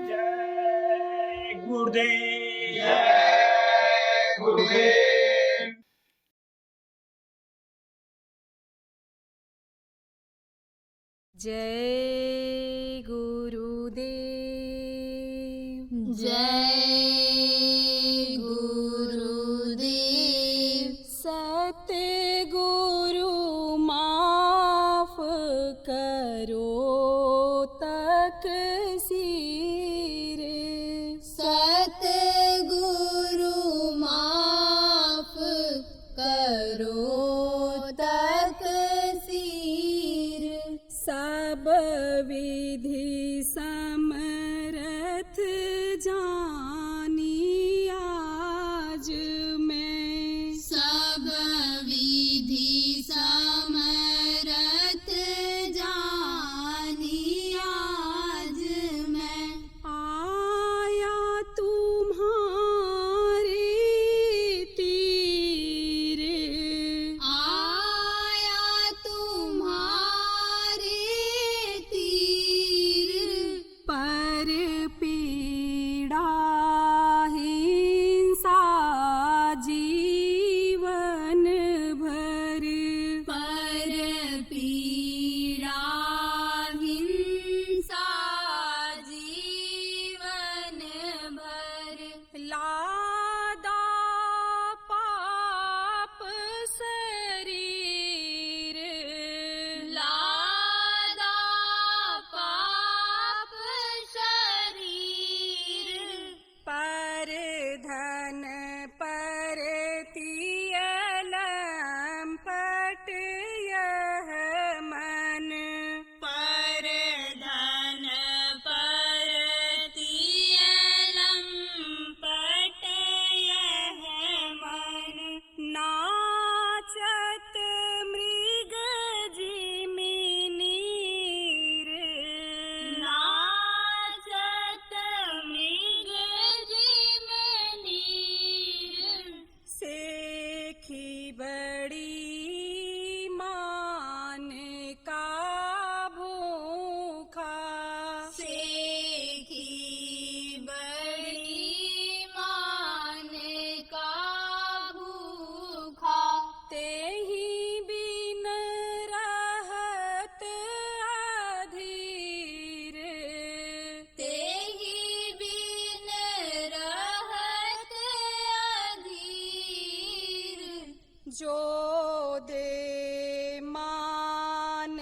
जय गुरुदेव। जय गुरुदेव। जय गुरुदेव। जय गुरुदेव। सतगुरु माफ करो तकसीर। सतगुरु माफ करो तकसीर। सब विधि समरथ जानी आज मैं। सब विधि समरथ जानी आज मैं। आया तुम्हारे तीर। आया तुम्हारे तीर। पर पीड़ा हिंसा जीवन भर। पर पीड़ा हिंसा जीवन भर। लादा पाप शरीर। लादा पाप शरीर। पर धन पर तियलम पट यह मन। पर धन पर तियलम पट यह मन। नाचत मृग जिमिनीर। नाचत मृग जिमनीर। सेखी बड़ी मान का भूखा। सेखी बड़ी मान का भूखा। तेहि बिन रहत अधीर। तेहि बिन रहत अधीर। जो दे मान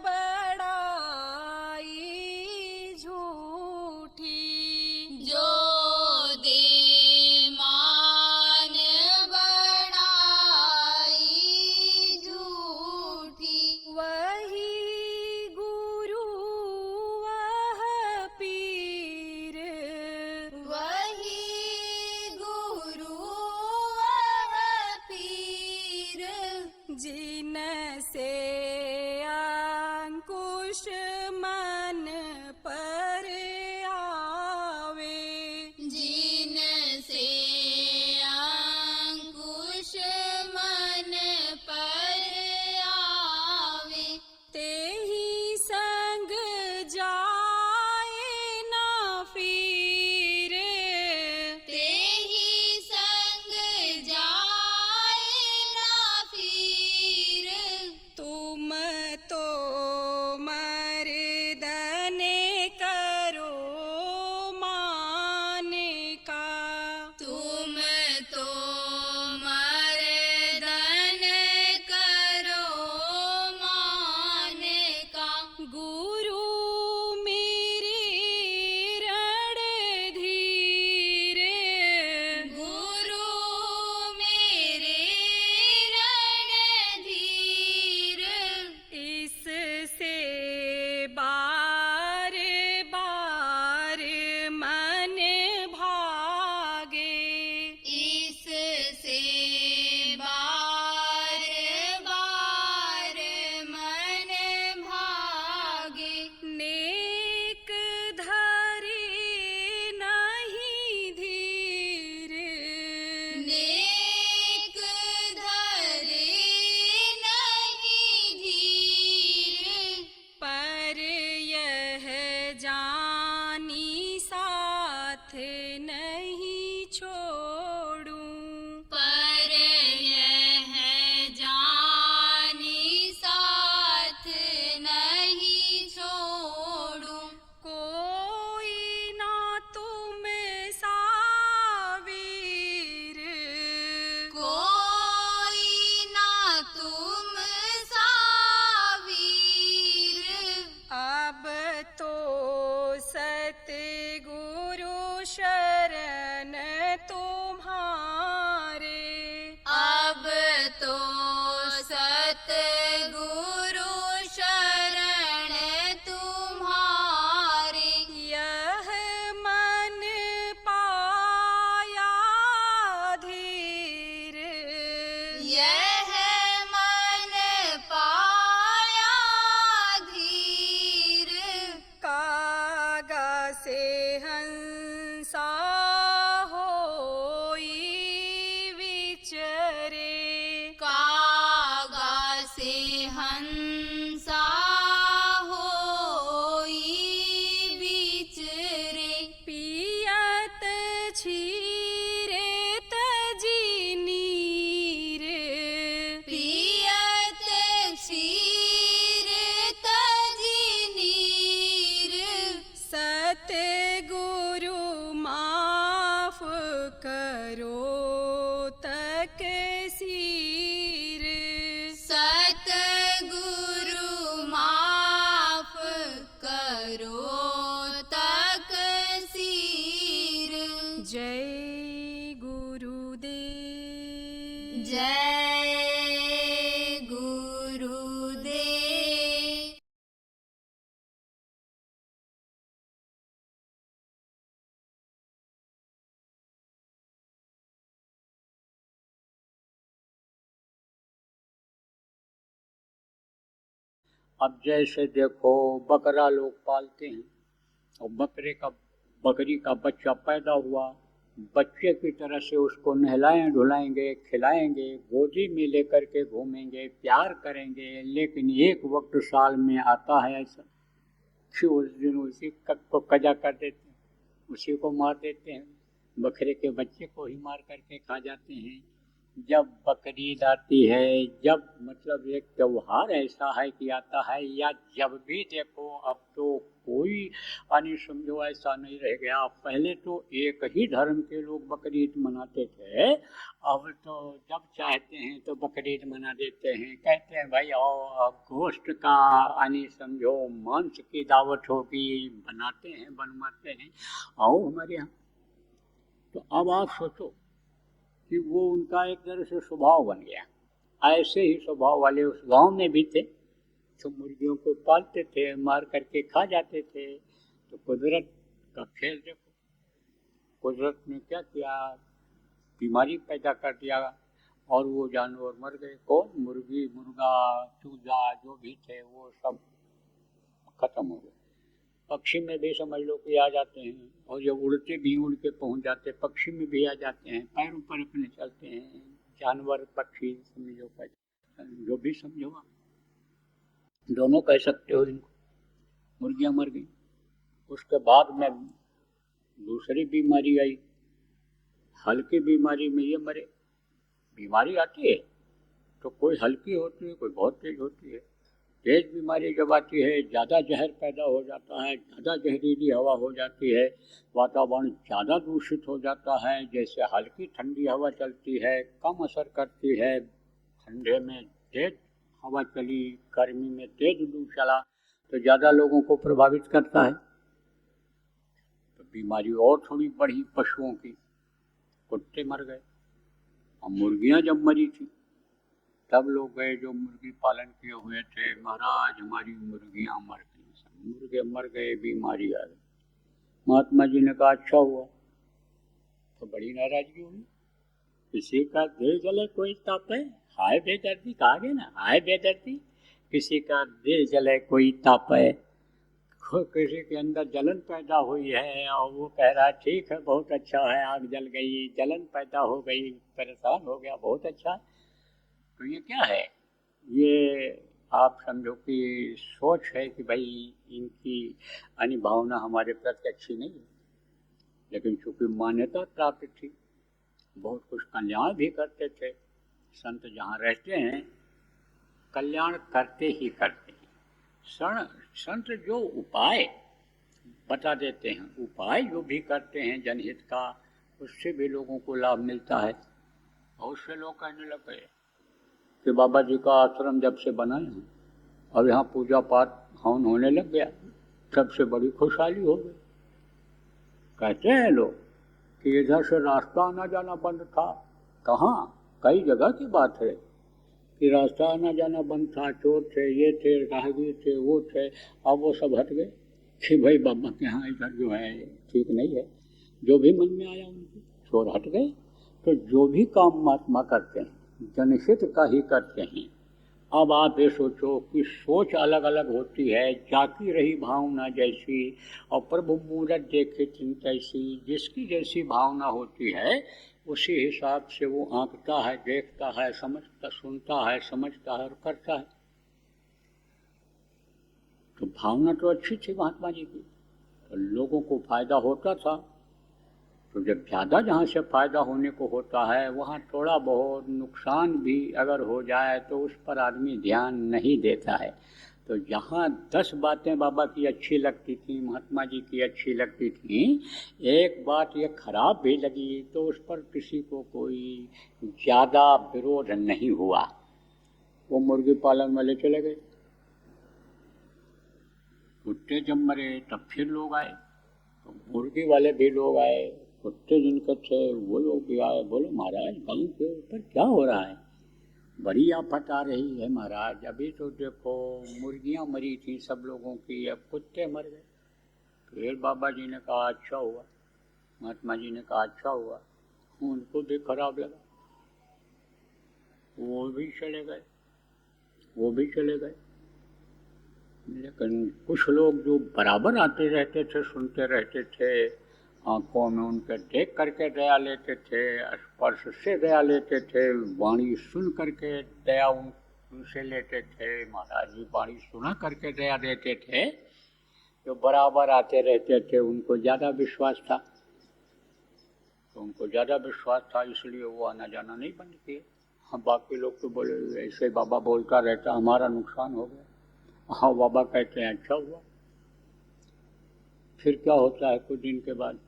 बड़ाई झूठी। जो दे मान बड़ाई झूठी। वही गुरु वह पीर। वही गुरु वह पीर। जिन से अंकुश मन पर आवे। जिन से अंकुश मन पर आवे। तेहि संग जाए ना फिर। तेहि संग जाए ना फिर। तू अब जैसे देखो बकरा लोग पालते हैं और बकरी का बच्चा पैदा हुआ, बच्चे की तरह से उसको नहलाएं धुलाएंगे, खिलाएंगे, गोदी में लेकर के घूमेंगे, प्यार करेंगे। लेकिन एक वक्त साल में आता है ऐसा कि उस दिन उसी को कजा कर देते हैं, उसी को मार देते हैं, बकरे के बच्चे को ही मार करके खा जाते हैं। जब बकरीद आती है, जब मतलब एक त्योहार ऐसा है कि आता है, या जब भी देखो अब तो कोई यानी समझो ऐसा नहीं रह गया। पहले तो एक ही धर्म के लोग बकरीद मनाते थे, अब तो जब चाहते हैं तो बकरीद मना देते हैं। कहते हैं भाई आओ अब गोश्त का यानी समझो मांस की दावत होगी, बनाते हैं बनवाते हैं, आओ हमारे यहाँ। तो अब आप सोचो कि वो उनका एक तरह से स्वभाव बन गया। ऐसे ही स्वभाव वाले उस गांव में भी थे, तो मुर्गियों को पालते थे, मार करके खा जाते थे। तो कुदरत का खेल देखो, कुदरत ने क्या किया, बीमारी पैदा कर दिया और वो जानवर मर गए। कौन? मुर्गी, मुर्गा, चूजा जो भी थे वो सब खत्म हो गए। पक्षी में भी समझ लो कि आ जाते हैं, और जब उड़ते भी उड़ के पहुँच जाते, पक्षी में भी आ जाते हैं, पैरों पर अपने चलते हैं। जानवर पक्षी समझो, जो भी समझो आप, दोनों कह सकते हो इनको। मुर्गियाँ मर गई, उसके बाद में दूसरी बीमारी आई, हल्की बीमारी में ये मरे। बीमारी आती है तो कोई हल्की होती है, कोई बहुत तेज होती है। तेज बीमारी जब आती है, ज़्यादा जहर पैदा हो जाता है, ज़्यादा जहरीली हवा हो जाती है, वातावरण ज़्यादा दूषित हो जाता है। जैसे हल्की ठंडी हवा चलती है, कम असर करती है, ठंडे में तेज हवा चली, गर्मी में तेज लू चला तो ज़्यादा लोगों को प्रभावित करता है। तो बीमारी और थोड़ी बढ़ी पशुओं की, कुत्ते मर गए। और मुर्गियाँ जब मरी थी तब लोग गए जो मुर्गी पालन किए हुए थे, महाराज हमारी मुर्गियाँ मर गई, मुर्गे मर गए, बीमारी आ गई। महात्मा जी ने कहा अच्छा हुआ। तो बड़ी नाराजगी हुई, किसी का दिल जले कोई तापे, हाय बेदर्दी कहा गया ना, हाय बेदर्दी, किसी का दिल जले कोई तापे। किसी के अंदर जलन पैदा हुई है और वो कह रहा है ठीक है बहुत अच्छा है, आग जल गई, जलन पैदा हो गई, परेशान हो गया, बहुत अच्छा है। तो ये क्या है? ये आप समझो कि सोच है कि भाई इनकी भावना हमारे प्रति अच्छी नहीं है। लेकिन चूंकि मान्यता प्राप्त थी, बहुत कुछ कल्याण भी करते थे। संत जहाँ रहते हैं कल्याण करते ही करते हैं। संत जो उपाय बता देते हैं, उपाय जो भी करते हैं जनहित का, उससे भी लोगों को लाभ मिलता है। बहुत से लोग कहने लगे कि बाबा जी का आश्रम जब से बना है और यहाँ पूजा पाठ हवन होने लग गया, सबसे बड़ी खुशहाली हो गई। कहते हैं लोग कि इधर से रास्ता आना जाना बंद था। कहाँ? कई जगह की बात है कि रास्ता आना जाना बंद था, चोर थे, ये थे, राहगीर थे, वो थे। अब वो सब हट गए कि भाई बाबा के यहाँ इधर जो है ठीक नहीं है। जो भी मन में आया उनके, चोर हट गए। तो जो भी काम महात्मा करते हैं जनहित का ही करते हैं। अब आप ये सोचो कि सोच अलग अलग होती है, जाती रही भावना जैसी और प्रभु मूरत देखे चिंत ऐसी। जिसकी जैसी भावना होती है उसी हिसाब से वो आंकता है, देखता है, समझता, सुनता है, समझता है और करता है। तो भावना तो अच्छी थी महात्मा जी की, तो लोगों को फायदा होता था। तो जब ज़्यादा जहाँ से फ़ायदा होने को होता है वहाँ थोड़ा बहुत नुकसान भी अगर हो जाए तो उस पर आदमी ध्यान नहीं देता है। तो जहाँ 10 बातें बाबा की अच्छी लगती थी, महात्मा जी की अच्छी लगती थी, एक बात ये खराब भी लगी तो उस पर किसी को कोई ज़्यादा विरोध नहीं हुआ। वो मुर्गी पालन वाले चले गए, कुत्ते जब मरे तब फिर लोग आए, तो मुर्गी वाले भी लोग आए, कुत्ते जिनके थे वो लोग भी आए। बोले महाराज गांव के ऊपर क्या हो रहा है, बड़ी आफत आ रही है महाराज। अभी तो देखो मुर्गियाँ मरी थी सब लोगों की, अब कुत्ते मर गए। फिर बाबा जी ने कहा अच्छा हुआ, महात्मा जी ने कहा अच्छा हुआ। उनको भी खराब लगा, वो भी चले गए, वो भी चले गए। लेकिन कुछ लोग जो बराबर आते रहते थे, सुनते रहते थे, आंखों में उनके देख करके दया लेते थे, स्पर्श से दया लेते थे, वाणी सुन करके दया उनसे लेते थे, महाराज जी वाणी सुना करके दया देते थे, जो बराबर आते रहते थे उनको ज़्यादा विश्वास था, तो उनको ज़्यादा विश्वास था, इसलिए वो आना जाना नहीं बंद किए। हाँ, बाकी लोग तो बोले ऐसे बाबा बोलता रहता, हमारा नुकसान हो गया। हाँ, बाबा कहते हैं अच्छा हुआ। फिर क्या होता है, कुछ दिन के बाद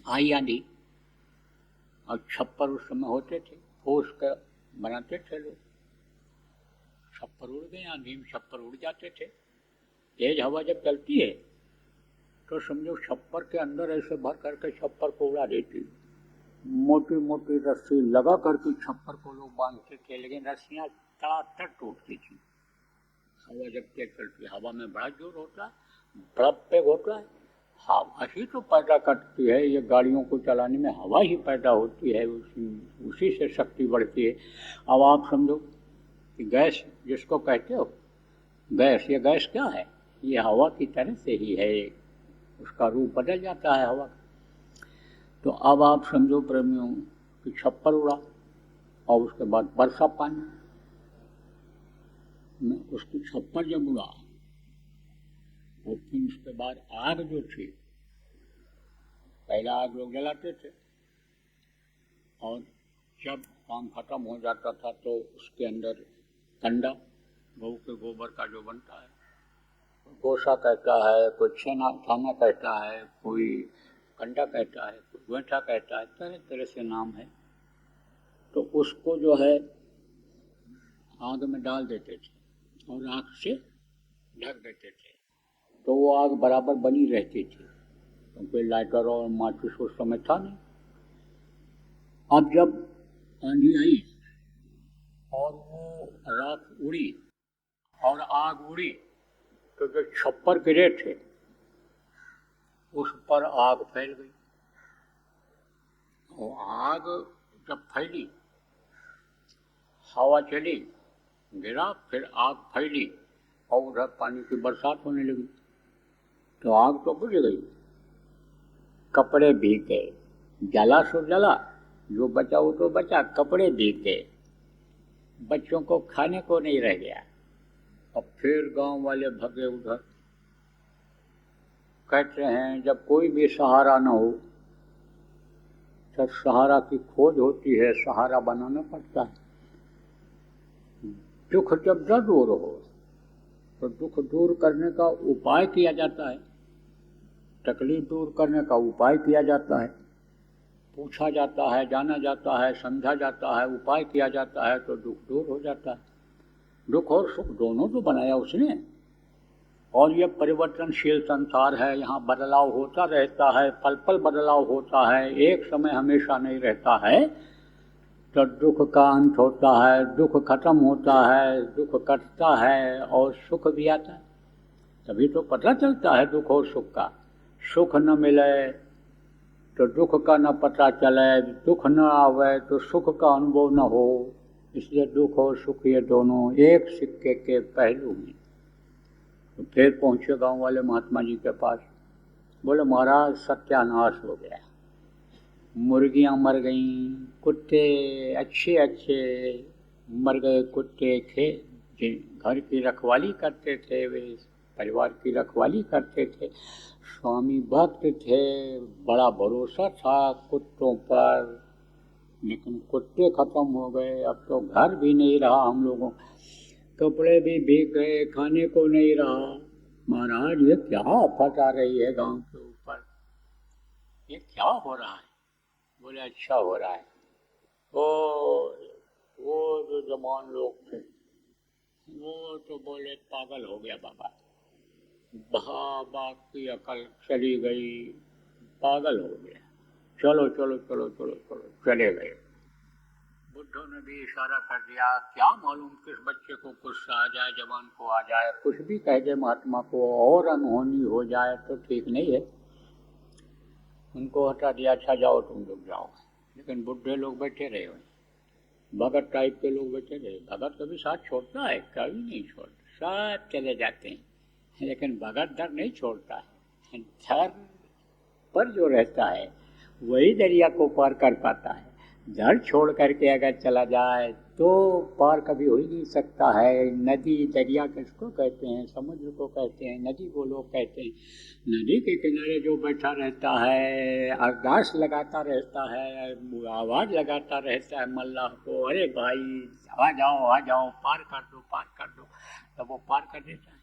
आई आंधी, और छप्पर उस समय होते थे, ठोस कर बनाते थे लोग, छप्पर उड़ गए, आंधी में छप्पर उड़ जाते थे। तेज हवा जब चलती है तो समझो छप्पर के अंदर ऐसे भर करके छप्पर को उड़ा देती, मोटी मोटी रस्सी लगा करके छप्पर को लोग बांधते थे, लेकिन रस्सियाँ तड़ातड़ टूटती थी। हवा जब तेज चलती है, हवा में बड़ा जोर होता है, बड़ा बेग होता है, हवा ही तो पैदा करती है, ये गाड़ियों को चलाने में हवा ही पैदा होती है, उसी से शक्ति बढ़ती है। अब आप समझो कि गैस जिसको कहते हो गैस, ये गैस क्या है, ये हवा की तरह से ही है, उसका रूप बदल जाता है हवा का। तो अब आप समझो प्रेमियों कि छप्पर उड़ा, और उसके बाद बरसा पानी में उसकी छप्पर जब उड़ा, और फिर उसके बाद आग जो थी, पहला आग लोग जलाते थे, और जब काम खत्म हो जाता था तो उसके अंदर कंडा, गऊ के गोबर का जो बनता है, गोसा कहता है, कोई छाना कहता है, कोई कंडा कहता है, कोई गोइठा कहता है, तरह तरह से नाम है। तो उसको जो है आग में डाल देते थे और आग से ढक देते थे, तो वो आग बराबर बनी रहती थी, क्योंकि लाइटर और माचिस उस समय था नहीं। अब जब आंधी आई और वो राख उड़ी और आग उड़ी, तो जो छप्पर गिरे थे उस पर आग फैल गई। और आग जब फैली, हवा चली, गिरा, फिर आग फैली और उधर पानी की बरसात होने लगी, तो आग तो बुझ गई, कपड़े भीग गए, जला सो जला, जो बचा वो तो बचा, कपड़े भीग गए, बच्चों को खाने को नहीं रह गया। अब फिर गांव वाले भगे उधर, कहते हैं जब कोई भी सहारा न हो तब सहारा की खोज होती है, सहारा बनाना पड़ता है। दुख जब न दूर हो तो दुख दूर करने का उपाय किया जाता है, तकलीफ दूर करने का उपाय किया जाता है, पूछा जाता है, जाना जाता है, समझा जाता है, उपाय किया जाता है, तो दुख दूर हो जाता है। दुख और सुख दोनों तो बनाया उसने, और ये परिवर्तनशील संसार है, यहाँ बदलाव होता रहता है, पल पल बदलाव होता है, एक समय हमेशा नहीं रहता है। तो दुख का अंत होता है, दुख खत्म होता है, दुख कटता है और सुख भी आता है। तभी तो पता चलता है दुख और सुख का। सुख न मिले तो दुख का न पता चले, दुख न आवे तो सुख का अनुभव न हो। इसलिए दुख और सुख ये दोनों एक सिक्के के पहलू हैं। तो फिर पहुँचे गांव वाले महात्मा जी के पास, बोले महाराज सत्यानाश हो गया, मुर्गियाँ मर गईं, कुत्ते अच्छे अच्छे मर गए, कुत्ते थे घर की रखवाली करते थे, वे परिवार की रखवाली करते थे, स्वामी भक्त थे, बड़ा भरोसा था कुत्तों पर, लेकिन कुत्ते खत्म हो गए, अब तो घर भी नहीं रहा हम लोगों, कपड़े भी भीग गए, खाने को नहीं रहा। महाराज ये क्या आफत आ रही है गांव के ऊपर, ये क्या हो रहा है? बोले अच्छा हो रहा है। वो जो जवान लोग थे वो तो बोले पागल हो गया बाबा, बाबा की अकल चली गई, पागल हो गया, चलो चलो चलो चलो चलो, चले गए। बुद्धों ने भी इशारा कर दिया, क्या मालूम किस बच्चे को गुस्सा आ जाए, जवान को आ जाए, कुछ भी कह दे महात्मा को और अनहोनी हो जाए तो ठीक नहीं है। उनको हटा दिया, अच्छा जाओ तुम लोग जाओ। लेकिन बुढ़े लोग बैठे रहे, भगत टाइप के लोग बैठे रहे। भगत कभी साथ छोड़ता है? कभी नहीं छोड़ता। सब चले जाते हैं, लेकिन भगत डर नहीं छोड़ता है। डर पर जो रहता है वही दरिया को पार कर पाता है। डर छोड़ करके अगर चला जाए तो पार कभी हो ही नहीं सकता है। नदी दरिया किसको कहते हैं? समुद्र को कहते हैं, नदी को लोग कहते हैं। नदी के किनारे जो बैठा रहता है, अरदास लगाता रहता है, आवाज़ लगाता रहता है मल्लाह को, अरे भाई आ जाओ, पार कर दो, तब वो पार कर देता है।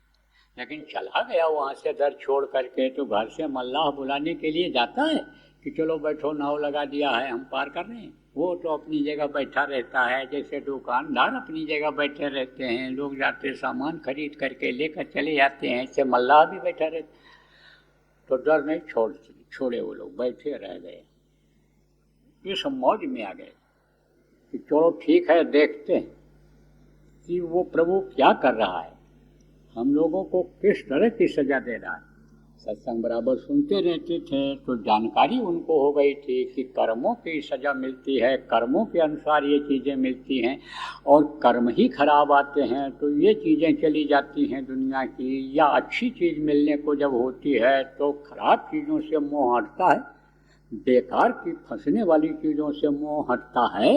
लेकिन चला गया वहाँ से डर छोड़ करके, तो घर से मल्लाह बुलाने के लिए जाता है कि चलो बैठो, नाव लगा दिया है, हम पार कर रहे हैं। वो तो अपनी जगह बैठा रहता है, जैसे दुकानदार अपनी जगह बैठे रहते हैं। लोग जाते सामान खरीद करके लेकर चले जाते हैं, ऐसे मल्लाह भी बैठा रहता। तो डर नहीं छोड़े, वो लोग बैठे रह गए। इस मौज में आ गए कि चलो ठीक है, देखते हैं कि वो प्रभु क्या कर रहा है, हम लोगों को किस तरह की सजा दे रहा है। सत्संग बराबर सुनते रहते थे तो जानकारी उनको हो गई थी कि कर्मों की सजा मिलती है, कर्मों के अनुसार ये चीज़ें मिलती हैं, और कर्म ही खराब आते हैं तो ये चीज़ें चली जाती हैं दुनिया की। या अच्छी चीज़ मिलने को जब होती है तो खराब चीज़ों से मोह हटता है, बेकार की फंसने वाली चीज़ों से मोह हटता है।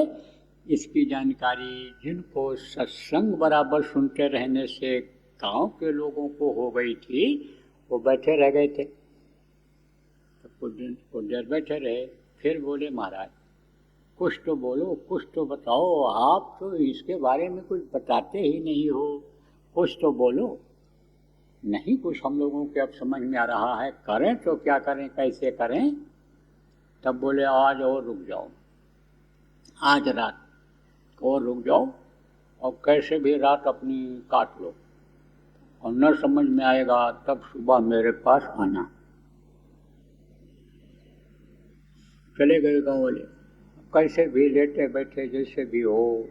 इसकी जानकारी जिनको सत्संग बराबर सुनते रहने से गांव के लोगों को हो गई थी, वो बैठे रह गए थे। तो कुछ देर बैठे रहे, फिर बोले महाराज कुछ तो बोलो, कुछ तो बताओ, आप तो इसके बारे में कुछ बताते ही नहीं हो, कुछ तो बोलो। नहीं कुछ हम लोगों के अब समझ में आ रहा है, करें तो क्या करें, कैसे करें। तब बोले आज और रुक जाओ, आज रात और रुक जाओ, और कैसे भी रात अपनी काट लो, और न समझ में आएगा तब सुबह मेरे पास आना। चले गए गाँव वाले, कैसे भी लेटे बैठे जैसे भी हो,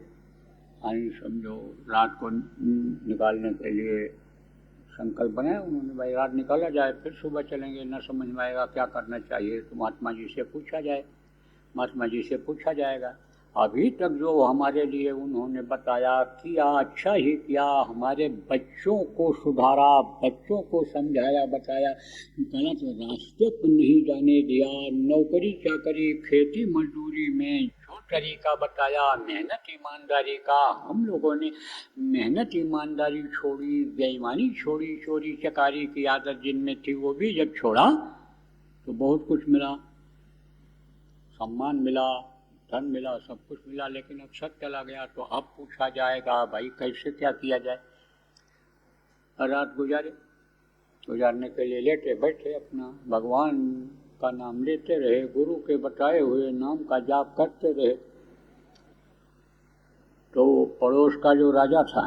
आनी समझो रात को निकालने के लिए संकल्प बनाया उन्होंने, भाई रात निकाला जाए, फिर सुबह चलेंगे। न समझ में आएगा क्या करना चाहिए तो महात्मा जी से पूछा जाए, महात्मा जी से पूछा जाएगा। अभी तक जो हमारे लिए उन्होंने बताया किया, अच्छा ही किया। हमारे बच्चों को सुधारा, बच्चों को समझाया, बताया, गलत रास्ते पर नहीं जाने दिया। नौकरी चाकरी खेती मजदूरी में जो तरीका बताया मेहनत ईमानदारी का, हम लोगों ने मेहनत ईमानदारी छोड़ी, बेईमानी छोड़ी, चोरी चकारी की आदत जिनमें थी वो भी जब छोड़ा तो बहुत कुछ मिला, सम्मान मिला, धन मिला, सब कुछ मिला। लेकिन अब सब चला गया तो अब पूछा जाएगा भाई कैसे क्या किया जाए। रात गुजारने के लिए लेटे बैठे अपना भगवान का नाम लेते रहे, गुरु के बताए हुए नाम का जाप करते रहे। तो पड़ोस का जो राजा था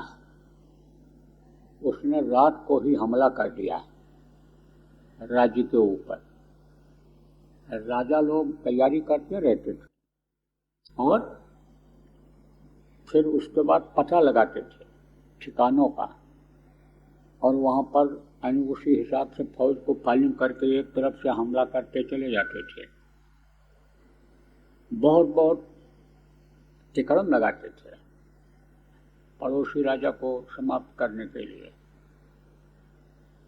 उसने रात को ही हमला कर दिया राज्य के ऊपर। राजा लोग तैयारी करते रहते थे और फिर उसके बाद पता लगाते थे ठिकानों का, और वहाँ पर उसी हिसाब से फौज को फायरिंग करके एक तरफ से हमला करते चले जाते थे। बहुत तिकड़म लगाते थे पड़ोसी राजा को समाप्त करने के लिए।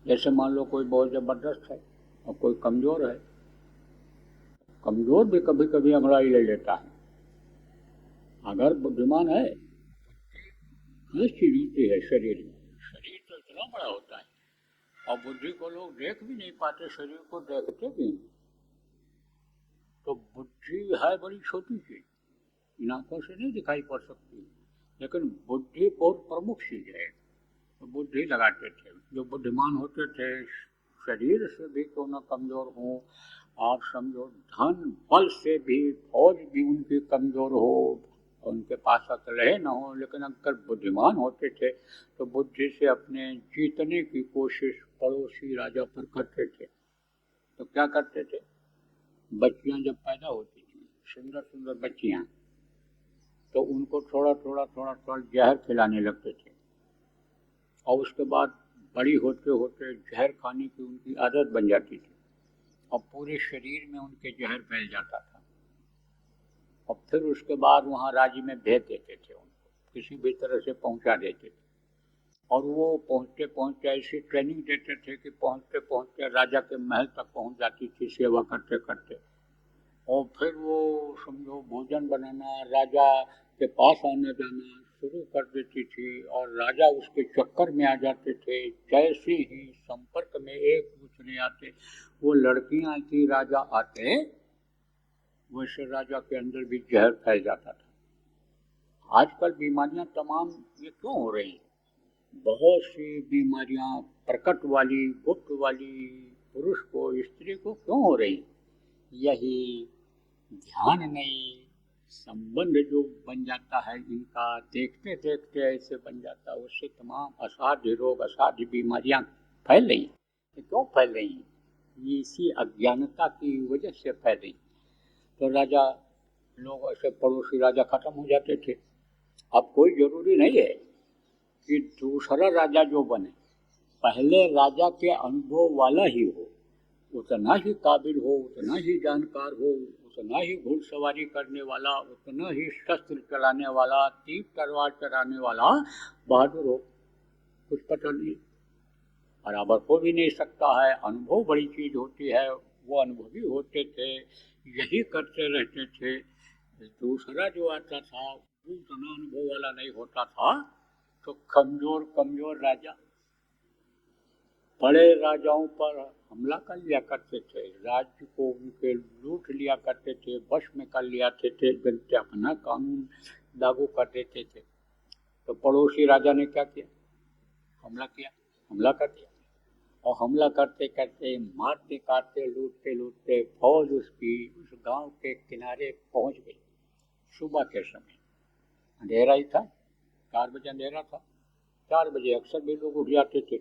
जैसे मान लो कोई बहुत ज़बरदस्त है और कोई कमज़ोर है, कमज़ोर भी कभी कभी अंगड़ाई ले लेता है। अगर बुद्धिमान है, हर चीज होती है शरीर में, शरीर तो इतना बड़ा होता है और बुद्धि को लोग देख भी नहीं पाते, शरीर को देखते भी नहीं। तो बुद्धि है बड़ी छोटी चीज, इन आंखों से नहीं दिखाई पड़ सकती, लेकिन बुद्धि बहुत प्रमुख चीज है। तो बुद्धि लगाते थे जो बुद्धिमान होते थे, शरीर से भी क्यों न कमजोर हो, आप समझो धन बल से भी, फौज भी उनकी कमजोर हो, उनके पास रहे न हो, लेकिन अगर बुद्धिमान होते थे तो बुद्धि से अपने जीतने की कोशिश पड़ोसी राजा पर करते थे। तो क्या करते थे, बच्चियां जब पैदा होती थी, सुंदर सुंदर बच्चियां, तो उनको थोड़ा थोड़ा जहर खिलाने लगते थे, और उसके बाद बड़ी होते होते जहर खाने की उनकी आदत बन जाती थी और पूरे शरीर में उनके जहर फैल जाता था। और फिर उसके बाद वहाँ राज्य में भेज देते थे, उनको किसी भी तरह से पहुँचा देते थे। और वो पहुँचते पहुँचते ऐसी ट्रेनिंग देते थे कि पहुँचते पहुँचते राजा के महल तक पहुँच जाती थी सेवा करते करते। और फिर वो समझो भोजन बनाना, राजा के पास आना जाना शुरू कर देती थी और राजा उसके चक्कर में आ जाते थे। जैसे ही संपर्क में एक दूसरे आते, वो लड़कियां आती राजा आते, वैसे राजा के अंदर भी जहर फैल जाता था। आजकल बीमारियां तमाम ये क्यों हो रही हैं? बहुत सी बीमारियां प्रकट वाली, गुप्त वाली, पुरुष को स्त्री को क्यों हो रही? यही ध्यान नहीं, संबंध जो बन जाता है इनका, देखते देखते ऐसे बन जाता है, उससे तमाम असाध्य रोग, असाध्य बीमारियां फैल रही। ये क्यों फैल रही? ये इसी अज्ञानता की वजह से फैल रही। तो राजा लोग ऐसे पड़ोसी राजा खत्म हो जाते थे। अब कोई जरूरी नहीं है कि दूसरा राजा जो बने पहले राजा के अनुभव वाला ही हो, उतना ही काबिल हो, उतना ही जानकार हो, उतना ही घुड़सवारी करने वाला, उतना ही शस्त्र चलाने वाला, तीर तलवार चलाने वाला बहादुर हो। कुछ पता नहीं, बराबर हो भी नहीं सकता है। अनुभव बड़ी चीज होती है। वो अनुभवी होते थे, यही करते रहते थे। दूसरा जो आता था वो उतना अनुभव वाला नहीं होता था, तो कमजोर कमजोर राजा बड़े राजाओं पर हमला कर लिया करते थे, राज्य को उनके लूट लिया करते थे, वश में कर लिया थे, जनते अपना कानून लागू कर देते थे। तो पड़ोसी राजा ने क्या किया? हमला किया, हमला कर दिया। और हमला करते करते, मारते काटते, लूटते लूटते फौज उसकी उस गांव के किनारे पहुंच गई। सुबह के समय अंधेरा ही था, 4 बजे अंधेरा था। 4 बजे अक्सर भी लोग उठ जाते थे।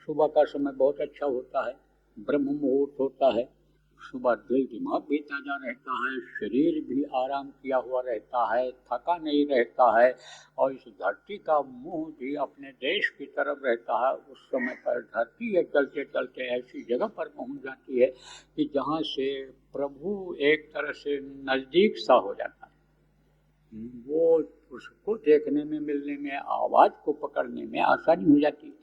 सुबह का समय बहुत अच्छा होता है, ब्रह्म मुहूर्त होता है। सुबह दिल दिमाग भी ताज़ा रहता है, शरीर भी आराम किया हुआ रहता है, थका नहीं रहता है, और इस धरती का मुंह भी अपने देश की तरफ रहता है। उस समय पर धरती ये चलते चलते ऐसी जगह पर पहुंच जाती है कि जहाँ से प्रभु एक तरह से नज़दीक सा हो जाता है। वो उसको देखने में, मिलने में, आवाज़ को पकड़ने में आसानी हो जाती है।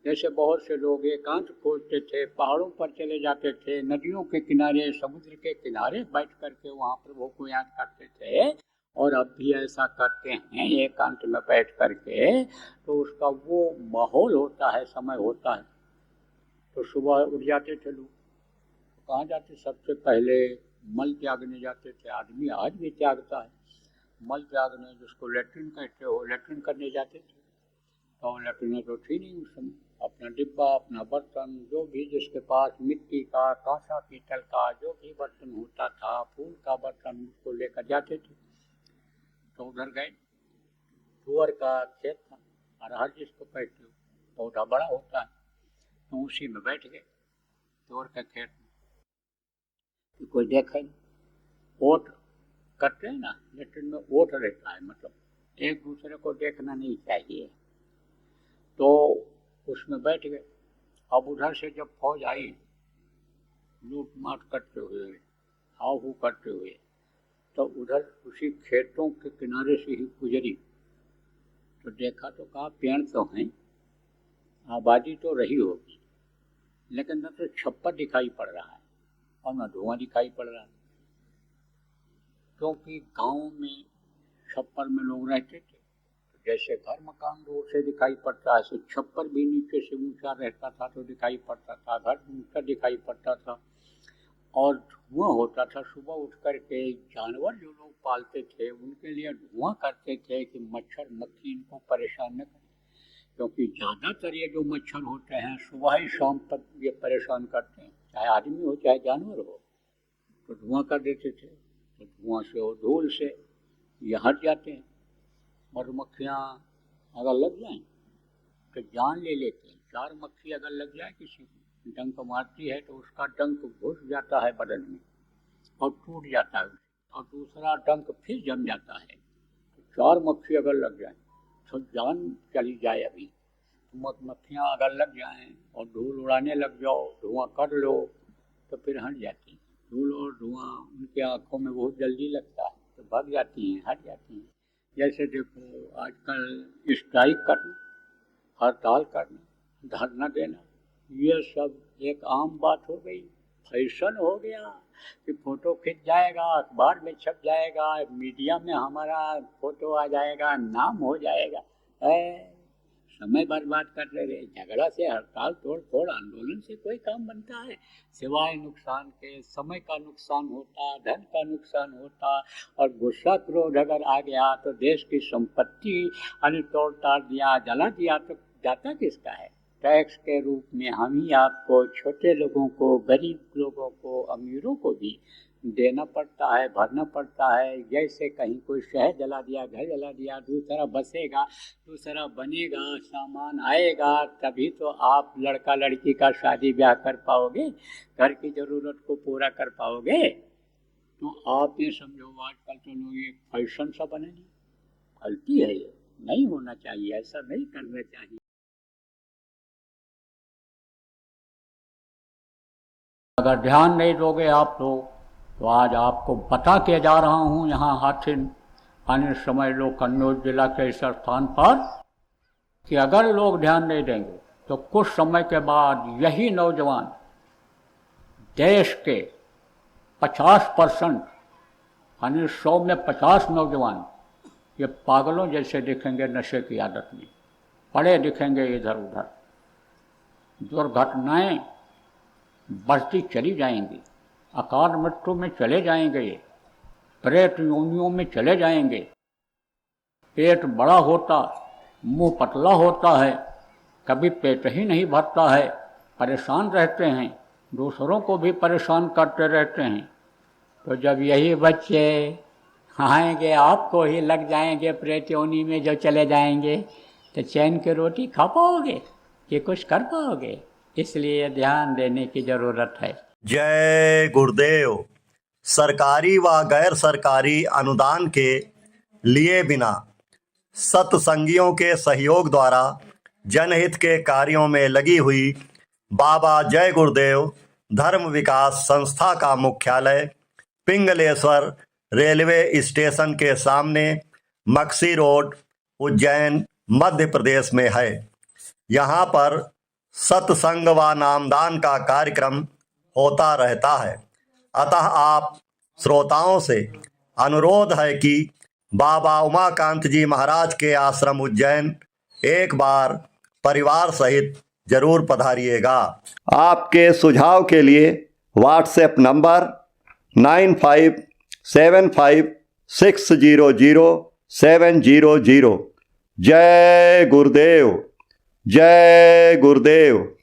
जैसे बहुत से लोग एकांत खोजते थे, पहाड़ों पर चले जाते थे, नदियों के किनारे, समुद्र के किनारे बैठ करके वहाँ प्रभु को याद करते थे। और अब भी ऐसा करते हैं एकांत में बैठ करके, तो उसका वो माहौल होता है, समय होता है। तो सुबह उठ जाते थे लोग, कहाँ जाते? सबसे पहले मल त्यागने जाते थे। आदमी आज भी त्यागता है मल त्यागने, जिसको लेट्रिन कहते हो, लेट्रिन करने जाते थे। तो लेट्रिन तो थी नहीं उस समय, अपना डिब्बा, अपना बर्तन, जो भी जिसके पास मिट्टी का, कांसा, पीतल का जो भी बर्तन होता था, फूल का बर्तन, उसको लेकर जाते थे। तो उधर गए, तुअर का खेत था, अरहर जिसको कहते हो, पौधा बड़ा होता है, तो उसी में बैठ गए तुअर का खेत में। कोई देखे नहीं, ओट करते हैं ना, लेट्रिन में ओट रहता है, मतलब एक दूसरे को देखना नहीं चाहिए। तो उसमें बैठ गए। अब उधर से जब फौज आई लूट माट करते हुए, हाव हू करते हुए, तो उधर उसी खेतों के किनारे से ही गुजरी। तो देखा तो कहा पेड़ तो हैं, आबादी तो रही होगी, लेकिन न तो छप्पर दिखाई पड़ रहा है और न धुआं दिखाई पड़ रहा है। क्योंकि गांव में छप्पर में लोग रहते थे, तो जैसे घर मकान दूर से दिखाई पड़ता है, ऐसे छप्पर भी नीचे से ऊंचा रहता था तो दिखाई पड़ता था, घर ऊंचा दिखाई पड़ता था और धुआं होता था। सुबह उठ कर के जानवर जो लोग पालते थे उनके लिए धुआं करते थे कि मच्छर मक्खी इनको परेशान न करें, क्योंकि ज़्यादातर ये जो मच्छर होते हैं सुबह ही शाम तक ये परेशान करते हैं, चाहे आदमी हो चाहे जानवर हो। तो धुआं कर देते थे, तो धुआं से और धूल से ये हट जाते हैं। मधुमक्खियाँ अगर लग जाएं तो जान ले लेते हैं। 4 मक्खी अगर लग जाए किसी को, डंक मारती है तो उसका डंक घुस जाता है बदन में और टूट जाता है, और दूसरा डंक फिर जम जाता है। तो 4 मक्खी अगर लग जाए तो जान चली जाए। अभी मधुमक्खियाँ अगर लग जाएं और धूल उड़ाने लग जाओ, धुआं कर लो, तो फिर हट जाती हैं। धूल और धुआं उनके आँखों में बहुत जल्दी लगता है, तो भाग जाती हैं, हट जाती हैं। जैसे देखो आजकल स्ट्राइक करना, हड़ताल करना, धरना देना, ये सब एक आम बात हो गई, फैशन हो गया कि फोटो खिंच जाएगा, अखबार में छप जाएगा, मीडिया में हमारा फोटो आ जाएगा, नाम हो जाएगा। समय बर्बाद कर रहे। झगड़ा से, हड़ताल तोड़ फोड़ आंदोलन से कोई काम बनता है? सिवाय नुकसान के, समय का नुकसान होता, धन का नुकसान होता, और गुस्सा क्रोध अगर आ गया तो देश की संपत्ति अन्य तोड़ ताड़ दिया, जला दिया, तो जाता किसका है? टैक्स के रूप में हम ही आपको, छोटे लोगों को, गरीब लोगों को, अमीरों को भी देना पड़ता है, भरना पड़ता है। जैसे कहीं कोई शहर जला दिया, घर जला दिया, दूसरा बसेगा, दूसरा बनेगा, सामान आएगा, तभी तो आप लड़का लड़की का शादी ब्याह कर पाओगे, घर की ज़रूरत को पूरा कर पाओगे। तो आप ये समझो, आजकल तो लोग ये फैशन सा बने, गलती है, ये नहीं होना चाहिए, ऐसा नहीं करना चाहिए। अगर ध्यान नहीं दोगे आप लोग, तो आज आपको बता के जा रहा हूँ यहाँ हाथिन आने समझ लो कन्नौज जिला के इस स्थान पर, कि अगर लोग ध्यान नहीं देंगे तो कुछ समय के बाद यही नौजवान देश के 50% यानी 100 में 50 नौजवान ये पागलों जैसे दिखेंगे, नशे की आदत में पड़े दिखेंगे इधर उधर। दुर्घटनाएं बढ़ती चली जाएंगी, अकाल मृत्यु में चले जाएंगे, प्रेत योनियों में चले जाएंगे। पेट बड़ा होता, मुंह पतला होता है, कभी पेट ही नहीं भरता है, परेशान रहते हैं, दूसरों को भी परेशान करते रहते हैं। तो जब यही बच्चे आएंगे, आपको ही लग जाएंगे प्रेत योनि में जो चले जाएंगे, तो चैन की रोटी खा पाओगे कि कुछ कर पाओगे? इसलिए ध्यान देने की जरूरत है। जय गुरुदेव। सरकारी व गैर सरकारी अनुदान के लिए बिना सत्संगियों के सहयोग द्वारा जनहित के कार्यों में लगी हुई बाबा जय गुरुदेव धर्म विकास संस्था का मुख्यालय पिंगलेश्वर रेलवे स्टेशन के सामने मक्सी रोड, उज्जैन, मध्य प्रदेश में है। यहाँ पर सत्संग व नामदान का कार्यक्रम होता रहता है। अतः आप श्रोताओं से अनुरोध है कि बाबा उमाकांत जी महाराज के आश्रम उज्जैन एक बार परिवार सहित जरूर पधारिएगा। आपके सुझाव के लिए व्हाट्सएप नंबर 9575600700। जय गुरुदेव, जय गुरुदेव।